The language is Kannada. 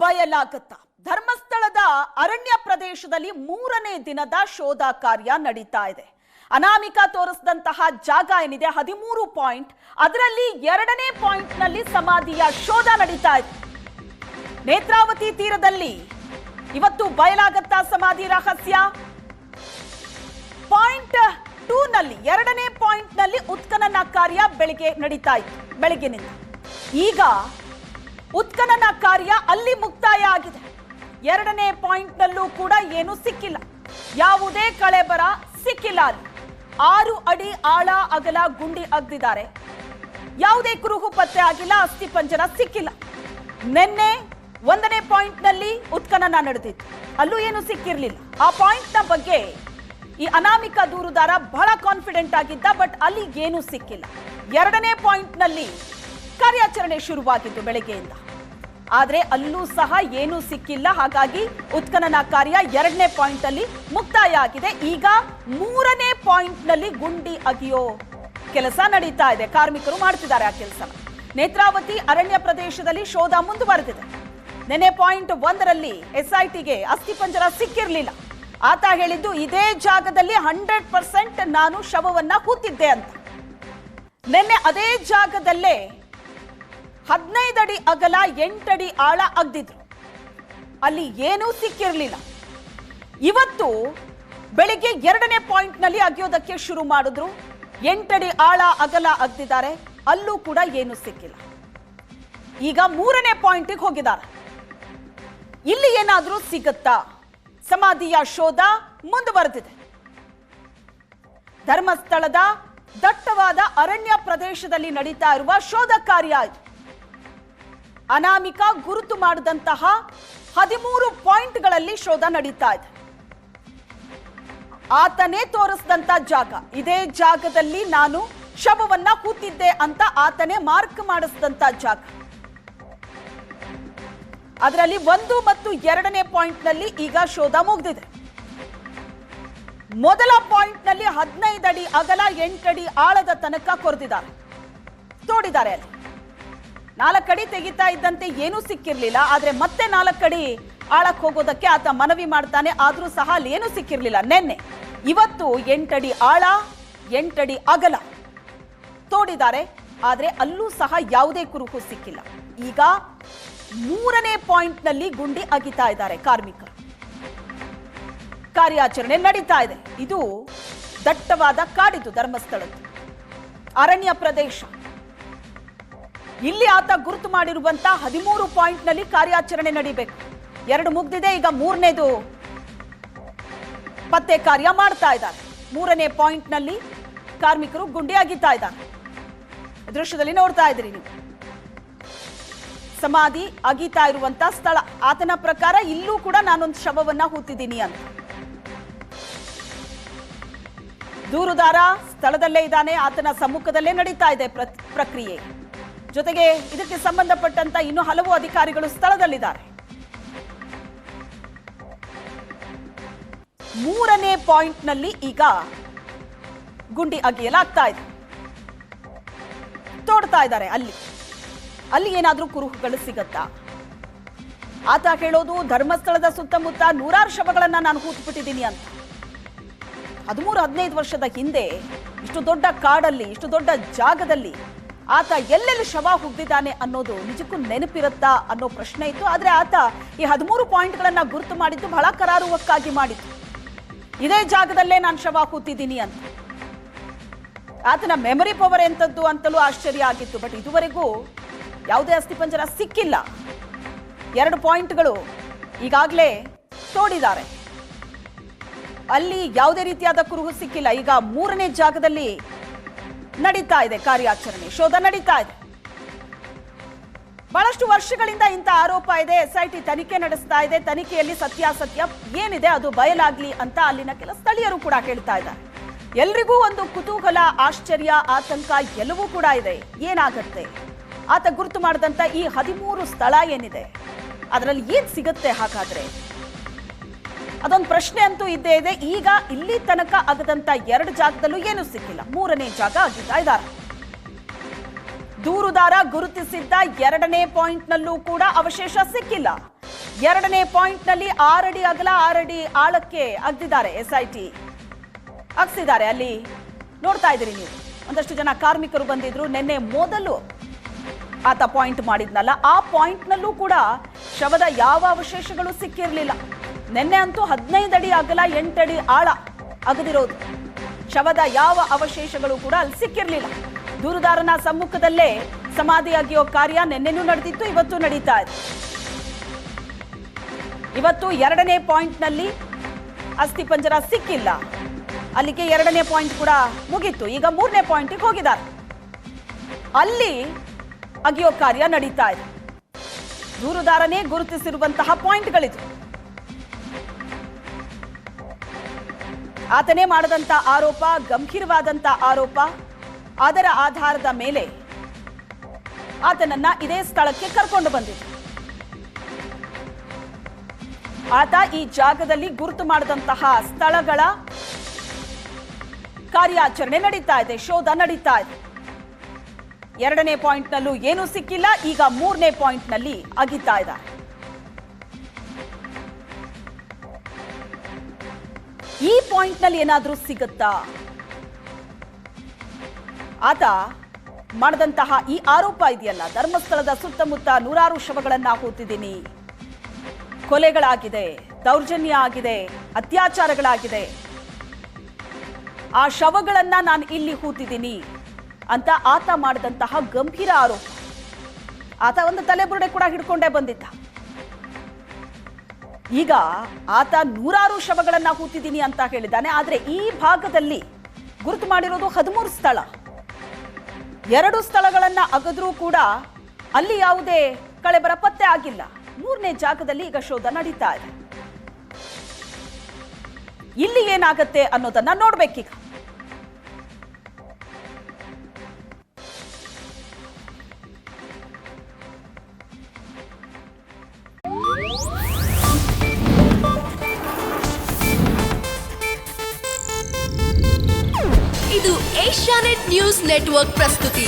ಬಯಲಾಗುತ್ತಾ ಧರ್ಮಸ್ಥಳದ ಅರಣ್ಯ ಪ್ರದೇಶದಲ್ಲಿ 3ನೇ ದಿನದ ಶೋಧ ಕಾರ್ಯ ನಡೀತಾ ಇದೆ. ಅನಾಮಿಕ ತೋರಿಸಿದಂತಹ ಜಾಗ ಏನಿದೆ 13 ಪಾಯಿಂಟ್, ಅದರಲ್ಲಿ 2ನೇ ಪಾಯಿಂಟ್ ನಲ್ಲಿ ಸಮಾಧಿಯ ಶೋಧ ನಡೀತಾ ಇದೆ. ನೇತ್ರಾವತಿ ತೀರದಲ್ಲಿ ಇವತ್ತು ಬಯಲಾಗುತ್ತಾ ಸಮಾಧಿ ರಹಸ್ಯ. ಪಾಯಿಂಟ್ 2 ನಲ್ಲಿ 2ನೇ ಪಾಯಿಂಟ್ ನಲ್ಲಿ ಉತ್ಖನನ ಕಾರ್ಯ ಬೆಳಗ್ಗೆ ನಡೀತಾ ಇತ್ತು. ಬೆಳಗ್ಗಿನಿಂದ ಈಗ ಉತ್ಖನನ ಕಾರ್ಯ ಅಲ್ಲಿ ಮುಕ್ತಾಯ ಆಗಿದೆ. 2ನೇ ಪಾಯಿಂಟ್ ನಲ್ಲೂ ಕೂಡ ಏನು ಸಿಕ್ಕಿಲ್ಲ, ಯಾವುದೇ ಕಳೆಬರ ಸಿಕ್ಕಿಲ್ಲ. ಅಲ್ಲಿ 6 ಅಡಿ ಆಳ ಅಗಲ ಗುಂಡಿ ಅಗ್ದಿದ್ದಾರೆ. ಯಾವುದೇ ಕುರುಹು ಪತ್ತೆ ಆಗಿಲ್ಲ, ಅಸ್ಥಿ ಪಂಜರ ಸಿಕ್ಕಿಲ್ಲ. ನಿನ್ನೆ 1ನೇ ಪಾಯಿಂಟ್ ನಲ್ಲಿ ಉತ್ಖನನ ನಡೆದಿತ್ತು, ಅಲ್ಲೂ ಏನು ಸಿಕ್ಕಿರ್ಲಿಲ್ಲ. ಆ ಪಾಯಿಂಟ್ ನ ಬಗ್ಗೆ ಈ ಅನಾಮಿಕ ದೂರುದಾರ ಬಹಳ ಕಾನ್ಫಿಡೆಂಟ್ ಆಗಿದ್ದ, ಬಟ್ ಅಲ್ಲಿ ಏನು ಸಿಕ್ಕಿಲ್ಲ. 2ನೇ ಪಾಯಿಂಟ್ ನಲ್ಲಿ ಕಾರ್ಯಾಚರಣೆ ಶುರುವಾಗಿದ್ದು ಬೆಳಗ್ಗೆಯಿಂದ, ಆದ್ರೆ ಅಲ್ಲೂ ಸಹ ಏನೂ ಸಿಕ್ಕಿಲ್ಲ. ಹಾಗಾಗಿ ಉತ್ಖನನ ಕಾರ್ಯ 2ನೇ ಪಾಯಿಂಟ್ ಅಲ್ಲಿ ಮುಕ್ತಾಯ ಆಗಿದೆ. ಈಗ 3ನೇ ಪಾಯಿಂಟ್ ನಲ್ಲಿ ಗುಂಡಿ ಅಗಿಯೋ ಕೆಲಸ ನಡೀತಾ ಇದೆ. ಕಾರ್ಮಿಕರು ಮಾಡ್ತಿದ್ದಾರೆ ಆ ಕೆಲಸ. ನೇತ್ರಾವತಿ ಅರಣ್ಯ ಪ್ರದೇಶದಲ್ಲಿ ಶೋಧ ಮುಂದುವರೆದಿದೆ. ನೆನೆ ಪಾಯಿಂಟ್ 1ರಲ್ಲಿ SITಗೆ ಅಸ್ಥಿಪಂಜರ ಸಿಕ್ಕಿರ್ಲಿಲ್ಲ. ಆತ ಹೇಳಿದ್ದು ಇದೇ ಜಾಗದಲ್ಲಿ 100% ನಾನು ಶವವನ್ನ ಹೂತಿದ್ದೆ ಅಂತ. ನಿನ್ನೆ ಅದೇ ಜಾಗದಲ್ಲೇ 15 ಅಡಿ ಅಗಲ 8 ಅಡಿ ಆಳ ಅಗ್ದಿದ್ರು, ಅಲ್ಲಿ ಏನೂ ಸಿಕ್ಕಿರಲಿಲ್ಲ. ಇವತ್ತು ಬೆಳಿಗ್ಗೆ 2ನೇ ಪಾಯಿಂಟ್ ನಲ್ಲಿ ಅಗಿಯೋದಕ್ಕೆ ಶುರು ಮಾಡಿದ್ರು. 8 ಅಡಿ ಆಳ ಅಗಲ ಅಗ್ದಿದ್ದಾರೆ, ಅಲ್ಲೂ ಕೂಡ ಏನೂ ಸಿಕ್ಕಿಲ್ಲ. ಈಗ 3ನೇ ಪಾಯಿಂಟ್ಗೆ ಹೋಗಿದ್ದಾರೆ. ಇಲ್ಲಿ ಏನಾದ್ರೂ ಸಿಗುತ್ತಾ? ಸಮಾಧಿಯ ಶೋಧ ಮುಂದುವರೆದಿದೆ. ಧರ್ಮಸ್ಥಳದ ದಟ್ಟವಾದ ಅರಣ್ಯ ಪ್ರದೇಶದಲ್ಲಿ ನಡೀತಾ ಇರುವ ಶೋಧ ಕಾರ್ಯ ಇದು. ಅನಾಮಿಕ ಗುರುತು ಮಾಡಿದಂತಹ 13 ಪಾಯಿಂಟ್ಗಳಲ್ಲಿ ಶೋಧ ನಡೀತಾ ಇದೆ. ಆತನೇ ತೋರಿಸಿದಂತ ಜಾಗ, ಇದೇ ಜಾಗದಲ್ಲಿ ನಾನು ಶವವನ್ನ ಹೂತಿದ್ದೆ ಅಂತ ಆತನೇ ಮಾರ್ಕ್ ಮಾಡಿಸಿದಂತ ಜಾಗ. ಅದರಲ್ಲಿ 1 ಮತ್ತು 2ನೇ ಪಾಯಿಂಟ್ ನಲ್ಲಿ ಈಗ ಶೋಧ ಮುಗಿದಿದೆ. ಮೊದಲ ಪಾಯಿಂಟ್ ನಲ್ಲಿ 15 ಅಡಿ ಅಗಲ 8 ಅಡಿ ಆಳದ ತನಕ ಕೊರೆದಿದ್ದಾರೆ, ತೋಡಿದ್ದಾರೆ. ಅಲ್ಲಿ 4 ಅಡಿ ತೆಗಿತಾ ಇದ್ದಂತೆ ಏನೂ ಸಿಕ್ಕಿರ್ಲಿಲ್ಲ. ಆದ್ರೆ ಮತ್ತೆ 4 ಅಡಿ ಆಳಕ್ಕೆ ಹೋಗೋದಕ್ಕೆ ಆತ ಮನವಿ ಮಾಡ್ತಾನೆ, ಆದ್ರೂ ಸಹ ಅಲ್ಲಿ ಏನೂ ಸಿಕ್ಕಿರ್ಲಿಲ್ಲ. ನಿನ್ನೆ ಇವತ್ತು 8 ಅಡಿ ಆಳ 8 ಅಡಿ ಅಗಲ ತೋಡಿದ್ದಾರೆ, ಆದ್ರೆ ಅಲ್ಲೂ ಸಹ ಯಾವುದೇ ಕುರುಹು ಸಿಕ್ಕಿಲ್ಲ. ಈಗ 3ನೇ ಪಾಯಿಂಟ್ ನಲ್ಲಿ ಗುಂಡಿ ಅಗಿತಾ ಇದ್ದಾರೆ ಕಾರ್ಮಿಕರು. ಕಾರ್ಯಾಚರಣೆ ನಡೀತಾ ಇದೆ. ಇದು ದಟ್ಟವಾದ ಕಾಡಿದು, ಧರ್ಮಸ್ಥಳದ್ದು ಅರಣ್ಯ ಪ್ರದೇಶ. ಇಲ್ಲಿ ಆತ ಗುರುತು ಮಾಡಿರುವಂತಹ 13 ಪಾಯಿಂಟ್ ನಲ್ಲಿ ಕಾರ್ಯಾಚರಣೆ ನಡೀಬೇಕು. 2 ಮುಗ್ದಿದೆ, ಈಗ 3ನೇದು ಪತ್ತೆ ಕಾರ್ಯ ಮಾಡ್ತಾ ಇದ್ದಾರೆ. 3ನೇ ಪಾಯಿಂಟ್ ನಲ್ಲಿ ಕಾರ್ಮಿಕರು ಗುಂಡಿ ಅಗಿತಾ ಇದ್ದಾರೆ. ದೃಶ್ಯದಲ್ಲಿ ನೋಡ್ತಾ ಇದ್ರಿ ನೀವು. ಸಮಾಧಿ ಅಗಿತಾ ಇರುವಂತ ಸ್ಥಳ. ಆತನ ಪ್ರಕಾರ ಇಲ್ಲೂ ಕೂಡ ನಾನೊಂದು ಶವವನ್ನ ಹೂತಿದ್ದೀನಿ ಅಂತ. ದೂರುದಾರ ಸ್ಥಳದಲ್ಲೇ ಇದ್ದಾನೆ, ಆತನ ಸಮ್ಮುಖದಲ್ಲೇ ನಡೀತಾ ಇದೆ ಪ್ರಕ್ರಿಯೆ. ಜೊತೆಗೆ ಇದಕ್ಕೆ ಸಂಬಂಧಪಟ್ಟಂತ ಇನ್ನು ಹಲವು ಅಧಿಕಾರಿಗಳು ಸ್ಥಳದಲ್ಲಿದ್ದಾರೆ. 3ನೇ ಪಾಯಿಂಟ್ ನಲ್ಲಿ ಈಗ ಗುಂಡಿ ಅಗಿಯಲಾಗ್ತಾ ಇದೆ. ತೋಡ್ತಾ ಇದ್ದಾರೆ. ಅಲ್ಲಿ ಏನಾದ್ರೂ ಕುರುಹುಗಳು ಸಿಗತ್ತಾ? ಆತ ಹೇಳೋದು ಧರ್ಮಸ್ಥಳದ ಸುತ್ತಮುತ್ತ 100 ಶವಗಳನ್ನ ನಾನು ಹೂತ್ಬಿಟ್ಟಿದ್ದೀನಿ ಅಂತ. 13-15 ವರ್ಷದ ಹಿಂದೆ ಇಷ್ಟು ದೊಡ್ಡ ಕಾಡಲ್ಲಿ, ಇಷ್ಟು ದೊಡ್ಡ ಜಾಗದಲ್ಲಿ ಆತ ಎಲ್ಲೆಲ್ಲಿ ಶವ ಹುಗ್ದಿದ್ದಾನೆ ಅನ್ನೋದು ನಿಜಕ್ಕೂ ನೆನಪಿರುತ್ತಾ ಅನ್ನೋ ಪ್ರಶ್ನೆ ಇತ್ತು. ಆದ್ರೆ ಆತ ಈ 13 ಪಾಯಿಂಟ್ಗಳನ್ನ ಗುರುತು ಮಾಡಿದ್ದು ಬಹಳ ಕರಾರುವಕ್ಕಾಗಿ ಮಾಡಿದ್ದು. ಇದೇ ಜಾಗದಲ್ಲೇ ನಾನು ಶವ ಹೂತಿದ್ದೀನಿ ಅಂತ. ಆತನ ಮೆಮೊರಿ ಪವರ್ ಎಂತದ್ದು ಅಂತಲೂ ಆಶ್ಚರ್ಯ ಆಗಿತ್ತು. ಬಟ್ ಇದುವರೆಗೂ ಯಾವುದೇ ಅಸ್ಥಿಪಂಜರ ಸಿಕ್ಕಿಲ್ಲ. 2 ಪಾಯಿಂಟ್ಗಳು ಈಗಾಗಲೇ ತೋಡಿದ್ದಾರೆ, ಅಲ್ಲಿ ಯಾವುದೇ ರೀತಿಯಾದ ಕುರುಹು ಸಿಕ್ಕಿಲ್ಲ. ಈಗ 3ನೇ ಜಾಗದಲ್ಲಿ ನಡೀತಾ ಇದೆ ಕಾರ್ಯಾಚರಣೆ, ಶೋಧ ನಡೀತಾ ಇದೆ. ಬಹಳಷ್ಟು ವರ್ಷಗಳಿಂದ ಇಂಥ ಆರೋಪ ಇದೆ. SIT ತನಿಖೆ ನಡೆಸ್ತಾ ಇದೆ. ತನಿಖೆಯಲ್ಲಿ ಸತ್ಯಾಸತ್ಯ ಏನಿದೆ ಅದು ಬಯಲಾಗ್ಲಿ ಅಂತ ಅಲ್ಲಿನ ಕೆಲ ಸ್ಥಳೀಯರು ಕೂಡ ಹೇಳ್ತಾ ಇದ್ದಾರೆ. ಎಲ್ರಿಗೂ ಒಂದು ಕುತೂಹಲ, ಆಶ್ಚರ್ಯ, ಆತಂಕ ಎಲ್ಲವೂ ಕೂಡ ಇದೆ. ಏನಾಗತ್ತೆ? ಆತ ಗುರುತು ಮಾಡಿದಂತ ಈ 13 ಸ್ಥಳ ಏನಿದೆ ಅದರಲ್ಲಿ ಏನ್ ಸಿಗುತ್ತೆ? ಹಾಗಾದ್ರೆ ಅದೊಂದು ಪ್ರಶ್ನೆ ಅಂತೂ ಇದ್ದೇ ಇದೆ. ಈಗ ಇಲ್ಲಿ ತನಕ ಆಗದಂತ 2 ಜಾಗದಲ್ಲೂ ಏನು ಸಿಕ್ಕಿಲ್ಲ. 3ನೇ ಜಾಗ ಆಗಿದ್ದ ಇದ್ದಾರೆ. ದೂರುದಾರ ಗುರುತಿಸಿದ್ದ 2ನೇ ಪಾಯಿಂಟ್ ನಲ್ಲೂ ಕೂಡ ಅವಶೇಷ ಸಿಕ್ಕಿಲ್ಲ. 2ನೇ ಪಾಯಿಂಟ್ನಲ್ಲಿ 6 ಅಡಿ ಅಗಲ 6 ಅಡಿ ಆಳಕ್ಕೆ ಅಗ್ದಿದ್ದಾರೆ. SIT ಅಗ್ಸಿದ್ದಾರೆ. ಅಲ್ಲಿ ನೋಡ್ತಾ ಇದ್ದೀರಿ ನೀವು, ಒಂದಷ್ಟು ಜನ ಕಾರ್ಮಿಕರು ಬಂದಿದ್ರು. ನಿನ್ನೆ ಮೊದಲು ಆತ ಪಾಯಿಂಟ್ ಮಾಡಿದ್ನಲ್ಲ, ಆ ಪಾಯಿಂಟ್ನಲ್ಲೂ ಕೂಡ ಶವದ ಯಾವ ಅವಶೇಷಗಳು ಸಿಕ್ಕಿರಲಿಲ್ಲ. ನಿನ್ನೆ ಅಂತೂ 15 ಅಡಿ ಅಗಲ 8 ಅಡಿ ಆಳ ಅಗದಿರೋದು. ಶವದ ಯಾವ ಅವಶೇಷಗಳು ಕೂಡ ಅಲ್ಲಿ ಸಿಕ್ಕಿರಲಿಲ್ಲ. ದೂರುದಾರನ ಸಮ್ಮುಖದಲ್ಲೇ ಸಮಾಧಿ ಅಗೆಯೋ ಕಾರ್ಯ ನಿನ್ನೆನೂ ನಡೆದಿತ್ತು, ಇವತ್ತು ನಡೀತಾ ಇದೆ. ಇವತ್ತು 2ನೇ ಪಾಯಿಂಟ್ನಲ್ಲಿ ಅಸ್ಥಿಪಂಜರ ಸಿಕ್ಕಿಲ್ಲ. ಅಲ್ಲಿಗೆ 2ನೇ ಪಾಯಿಂಟ್ ಕೂಡ ಮುಗೀತು. ಈಗ 3ನೇ ಪಾಯಿಂಟ್ಗೆ ಹೋಗಿದ್ದಾರೆ. ಅಲ್ಲಿ ಅಗೆಯೋ ಕಾರ್ಯ ನಡೀತಾ ಇದೆ. ದೂರುದಾರನೇ ಗುರುತಿಸಿರುವಂತಹ ಪಾಯಿಂಟ್ಗಳಿದು. ಆತನೇ ಮಾಡದಂತ ಆರೋಪ ಗಂಭೀರವಾದಂತ ಆರೋಪ. ಅದರ ಆಧಾರದ ಮೇಲೆ ಆತನನ್ನ ಇದೇ ಸ್ಥಳಕ್ಕೆ ಕರ್ಕೊಂಡು ಬಂದಿದೆ. ಆತ ಈ ಜಾಗದಲ್ಲಿ ಗುರುತು ಮಾಡಿದಂತಹ ಸ್ಥಳಗಳ ಕಾರ್ಯಾಚರಣೆ ನಡೀತಾ ಇದೆ, ಶೋಧ ನಡೀತಾ ಇದೆ. 2ನೇ ಪಾಯಿಂಟ್ನಲ್ಲೂ ಏನೂ ಸಿಕ್ಕಿಲ್ಲ. ಈಗ 3ನೇ ಪಾಯಿಂಟ್ನಲ್ಲಿ ಅಗಿತಾ ಇದ್ದಾರೆ. ಈ ಪಾಯಿಂಟ್ನಲ್ಲಿ ಏನಾದ್ರೂ ಸಿಗುತ್ತಾ? ಆತ ಮಾಡಿದಂತಹ ಈ ಆರೋಪ ಇದೆಯಲ್ಲ, ಧರ್ಮಸ್ಥಳದ ಸುತ್ತಮುತ್ತ 100 ಶವಗಳನ್ನ ಹೂತಿದ್ದೀನಿ, ಕೊಲೆಗಳಾಗಿದೆ, ದೌರ್ಜನ್ಯ ಆಗಿದೆ, ಅತ್ಯಾಚಾರಗಳಾಗಿದೆ, ಆ ಶವಗಳನ್ನ ನಾನು ಇಲ್ಲಿ ಹೂತಿದ್ದೀನಿ ಅಂತ ಆತ ಮಾಡಿದಂತಹ ಗಂಭೀರ ಆರೋಪ. ಆತ ಒಂದು ತಲೆಬುರುಡೆ ಕೂಡ ಹಿಡ್ಕೊಂಡೇ ಬಂದಿದ್ದ. ಈಗ ಆತ 100 ಶವಗಳನ್ನ ಹೂತಿದ್ದೀನಿ ಅಂತ ಹೇಳಿದ್ದಾನೆ. ಆದ್ರೆ ಈ ಭಾಗದಲ್ಲಿ ಗುರುತು ಮಾಡಿರೋದು 13 ಸ್ಥಳ. 2 ಸ್ಥಳಗಳನ್ನ ಅಗದ್ರೂ ಕೂಡ ಅಲ್ಲಿ ಯಾವುದೇ ಕಳೆಬರ ಪತ್ತೆ ಆಗಿಲ್ಲ. 3ನೇ ಜಾಗದಲ್ಲಿ ಈಗ ಶೋಧ ನಡೀತಾ ಇದೆ. ಇಲ್ಲಿ ಏನಾಗತ್ತೆ ಅನ್ನೋದನ್ನ ನೋಡ್ಬೇಕೀಗ. ಇದು ಏಷ್ಯಾನೆಟ್ ನ್ಯೂಸ್ ನೆಟ್ವರ್ಕ್ ಪ್ರಸ್ತುತಿ.